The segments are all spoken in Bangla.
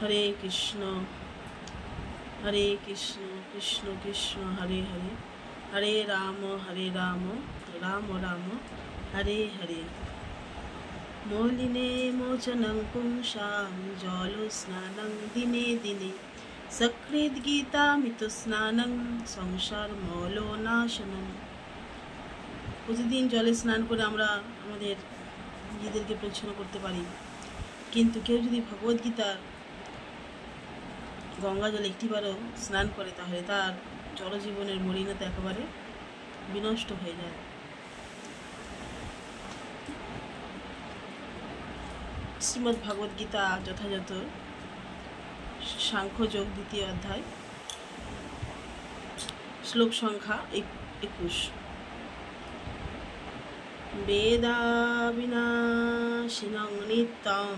हरे कृष्ण कृष्ण कृष्ण हरे हरे, हरे राम राम राम हरे हरे। मौलिने मोचनं पुंसां जलस्नानं दिने दिने, सकृद्गीतामितस्नानं संसारमौलनाशनं। প্রতিদিন জলে স্নান করে আমরা আমাদের নিজেদেরকে পরিচ্ছন্ন করতে পারি, কিন্তু কেউ যদি ভগবদ্গীতার গঙ্গা জলে একটিবারও স্নান করে তাহলে তার জলজীবনের মলিনতা একেবারে বিনষ্ট হয়ে যায়। শ্রীমদ্ ভাগবত গীতা যথাযথ সাংখ্যযোগ 2য় অধ্যায়, শ্লোক সংখ্যা 21। বেদা বিনাশিনং নিত্যং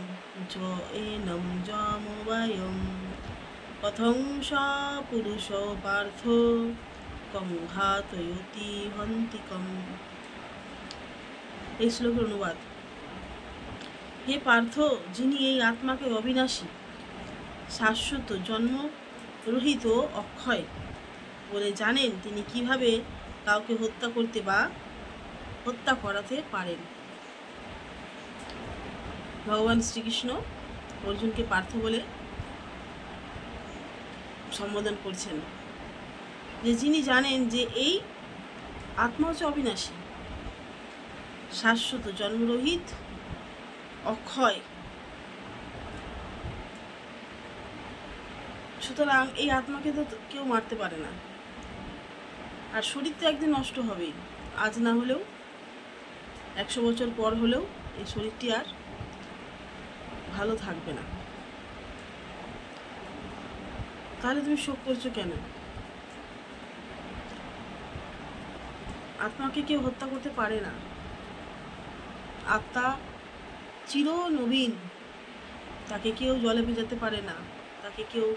চ এনং যমবায়ং, কথং স পুরুষ পার্থ কং ঘাতয়তি হন্তিকম। এই শ্লোকের অনুবাদ: হে পার্থ, যিনি এই আত্মাকে অবিনাশী, শাশ্বত, জন্মরহিত, অক্ষয় বলে জানেন, তিনি কিভাবে কাউকে হত্যা করতে বা হত্যা করাতে পারেন। ভগবান শ্রীকৃষ্ণ অর্জুনকে পার্থ বলে সম্বোধন করছেন, যে যিনি জানেন যে এই আত্মা হচ্ছে অবিনাশী, শাশ্বত, জন্মরহিত, অক্ষয়। সুতরাং এই আত্মাকে তো কেউ মারতে পারে না। আর শরীর তো একদিন নষ্ট হবেই, আজ না হলেও 100 বছর পর হলেও এই শরীরটি আর ভালো থাকবে না। তাহলে তুমি শোক করছো কেন? আত্মাকে কেউ হত্যা করতে পারে না। আত্মা চির নবীন, তাকে কেউ জলে ভেজাতে পারে না, তাকে কেউ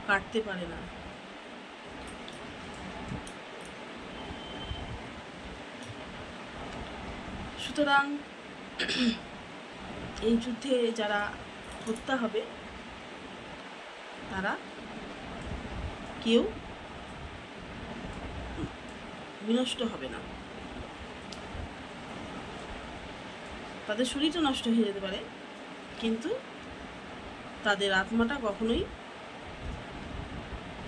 কাটতে পারে না। সুতরাং এই যুদ্ধে যারা হত্যা হবে তারা কেউ বিনষ্ট হবে না। তাদের শরীরটা নষ্ট হয়ে যেতে পারে, কিন্তু তাদের আত্মাটা কখনোই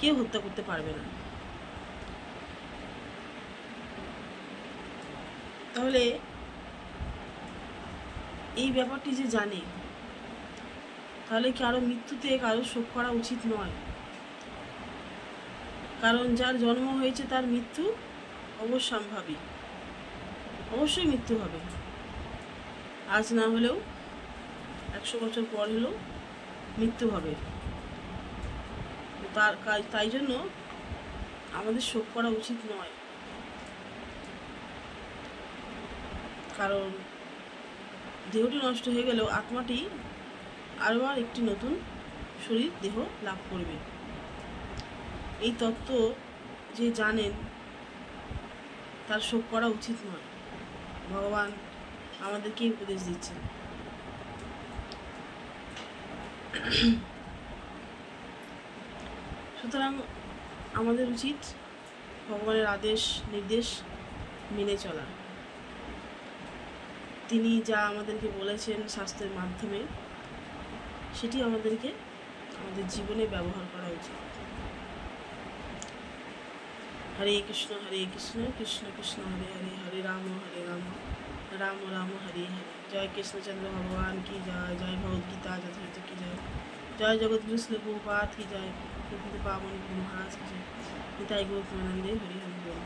কেউ হত্যা করতে পারবে না। তাহলে এই ব্যাপারটি যে জানে, তাহলে কি আরো মৃত্যুতে কারো শোক করা উচিত নয়? কারণ যার জন্ম হয়েছে তার মৃত্যু অবশ্যম্ভাবী, অবশ্যই মৃত্যু হবে। আজ না হলেও 100 বছর পর হলেও মৃত্যু হবে। তাই জন্য আমাদের শোক করা উচিত নয়। কারণ দেহটি নষ্ট হয়ে গেলেও আত্মাটি আরও একটি নতুন শরীর, দেহ লাভ করবে। এই তত্ত্ব যে জানেন তার শোক করা উচিত নয়। ভগবান আমাদেরকে উপদেশ দিচ্ছেন। সুতরাং আমাদের উচিত ভগবানের আদেশ নির্দেশ মেনে চলা। তিনি যা আমাদেরকে বলেছেন শাস্ত্রের মাধ্যমে, সেটি আমাদেরকে আমাদের জীবনে ব্যবহার করা উচিত। হরে কৃষ্ণ কৃষ্ণ কৃষ্ণ হরে হরে, হরে রাম রাম রাম হরে হরে। জয় কৃষ্ণচন্দ্র ভগবান কি জয়, জয় ভগবদ্গীতা যথাযথ কি জয়, জয় জগৎগুরু শ্রী প্রভুপাদ কি জয়, পাবন মহারাজ কি জয়। নিতাই গৌর প্রেমানন্দে হরি হরি বল।